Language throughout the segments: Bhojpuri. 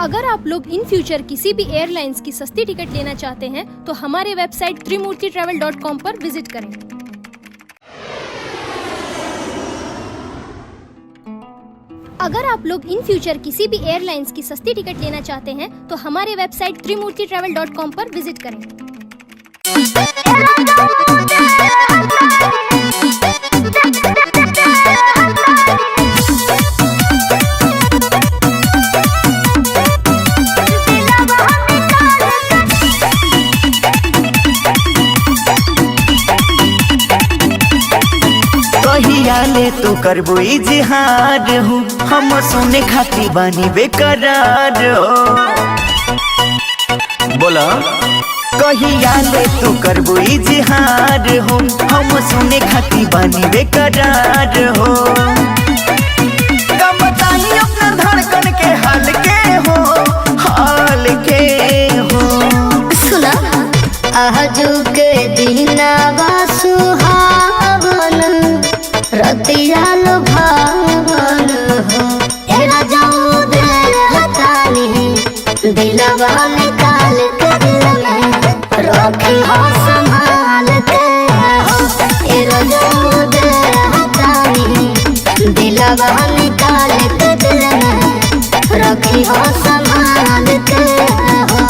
अगर आप लोग इन फ्यूचर किसी भी एयरलाइंस की सस्ती टिकट लेना चाहते हैं तो हमारे वेबसाइट trimurtitravel.com पर विजिट करें। अगर आप लोग इन फ्यूचर किसी भी एयरलाइंस की सस्ती टिकट लेना चाहते हैं तो हमारे वेबसाइट trimurtitravel.com पर विजिट करें। ले तू करबो इजहार हूँ हम सुने खाती बानी बेकरार हो। बोला कहिया ले तू करबो इजहार हूँ हम सुने खाती बानी बेकरार हो। कब बताई अपना धड़कन के हाल के हो सुना आजू के दिनावा सुहावन रतिया भावन हो एरा जाऊ दे हतानी दिलवा निकाल के दिल में रखी हो संभाल के हो एरा जाऊ दे हतानी दिलवा निकाल के दिल में रखी हो संभाल के हो।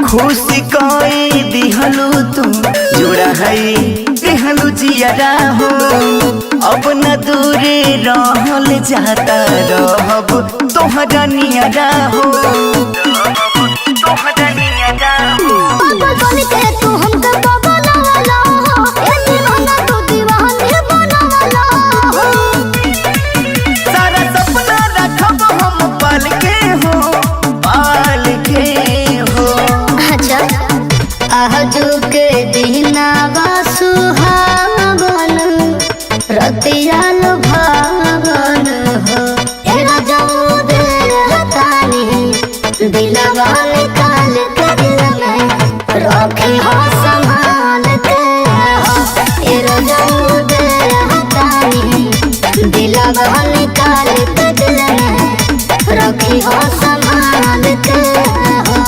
खुशी कोई दिहलू तुम जुड़ा है दिहलू जियारा हो। अब न दूरे रहल जाता रहब तोहरा नियरा हो। तोहरा नियरा हो बन के तू हमके बबलावाला हो ए दीवाना तू दीवानी बनावाला हो। सारा सपना रखब हम पाल के हो अच्छा आजू के दिनावा सुहावन रतिया भावन हो एरा जाऊ दे हतानी दिलवा निकाल के दिल में रखी हो संभाल के हो एरा जाऊ दे हतानी दिलवा निकाल के दिल में रखी हो संभाल के हो।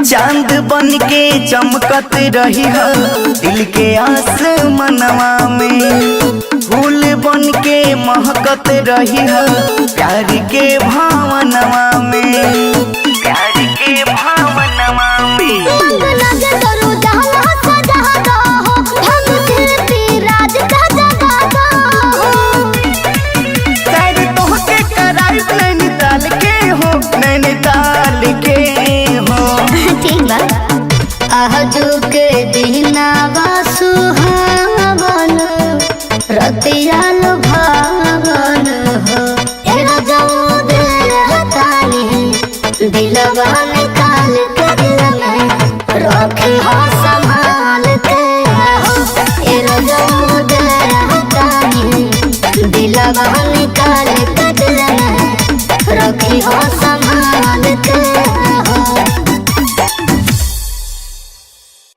चांद बन के चमकत रही है दिल के आसमानवा में। फूल बन के महकत रही है प्यार के भावनवा में। प्यार के भावनवा में तोहके कराई नैनीताल के हो नैनीताल के हो। आजू के दिनावा सुहावन रतिया भावन हो एरा जाऊ दे हतानी दिलवा निकाल के दिल में रखी हो संभाल के हो एरा जाऊ दे हतानी दिलवा